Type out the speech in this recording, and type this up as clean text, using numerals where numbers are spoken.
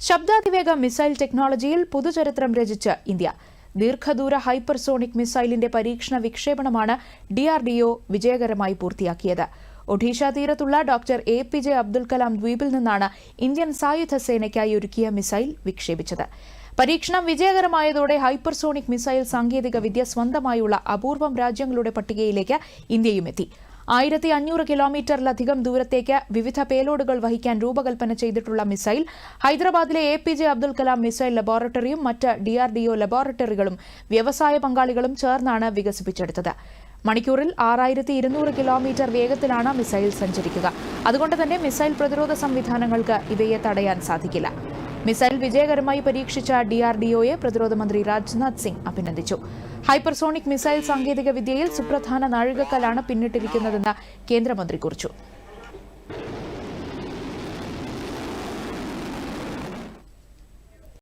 ശബ്ദാതിവേഗ missile ടെക്നോളജിയിൽ പുതുചരിത്രം രചിച്ച India. ദീർഘദൂര ഹൈപ്പർസോണിക് മിസൈലിന്റെ പരീക്ഷണ വിക്ഷേപണമാണ് DRDO വിജയകരമായി പൂർത്തിയാക്കിയത്. ഒഡീഷ തീരത്തുള്ള ഡോക്ടർ APJ അബ്ദുൽ കലാം ദ്വീപിൽ നിന്നാണ് ഇന്ത്യൻ സായുധ സേനയ്ക്കായി ഒരുക്കിയ മിസൈൽ വിക്ഷേപിച്ചത്. പരീക്ഷണം വിജയകരമായതോടെ ഹൈപ്പർസോണിക് മിസൈൽ സാങ്കേതിക വിദ്യ സ്വന്തമായുള്ള അപൂർവം രാജ്യങ്ങളുടെ പട്ടികയിലേക്ക് ഇന്ത്യയും എത്തി. 1500 കിലോമീറ്ററിലധികം ദൂരത്തേക്ക് വിവിധ പേലോഡുകൾ വഹിക്കാൻ രൂപകൽപ്പന ചെയ്തിട്ടുള്ള മിസൈൽ ഹൈദരാബാദിലെ APJ അബ്ദുൽ കലാം മിസൈൽ ലബോറട്ടറിയും മറ്റ് DRDO ലബോറട്ടറികളും വ്യവസായ പങ്കാളികളും ചേർന്നാണ് വികസിപ്പിച്ചെടുത്തത്. മണിക്കൂറിൽ 6200 കിലോമീറ്റർ വേഗത്തിലാണ് മിസൈൽ സഞ്ചരിക്കുക. അതുകൊണ്ട് തന്നെ മിസൈൽ പ്രതിരോധ സംവിധാനങ്ങൾക്ക് ഇവയെ തടയാൻ സാധിക്കില്ല. മിസൈൽ വിജയകരമായി പരീക്ഷിച്ച DRDOയെ പ്രതിരോധ മന്ത്രി രാജ്നാഥ് സിംഗ് അഭിനന്ദിച്ചു. ഹൈപ്പർസോണിക് മിസൈൽ സാങ്കേതിക വിദ്യയിൽ സുപ്രധാന നാഴികക്കല്ലാണ് പിന്നിട്ടിരിക്കുന്നതെന്ന് കേന്ദ്രമന്ത്രി കുറിച്ചു.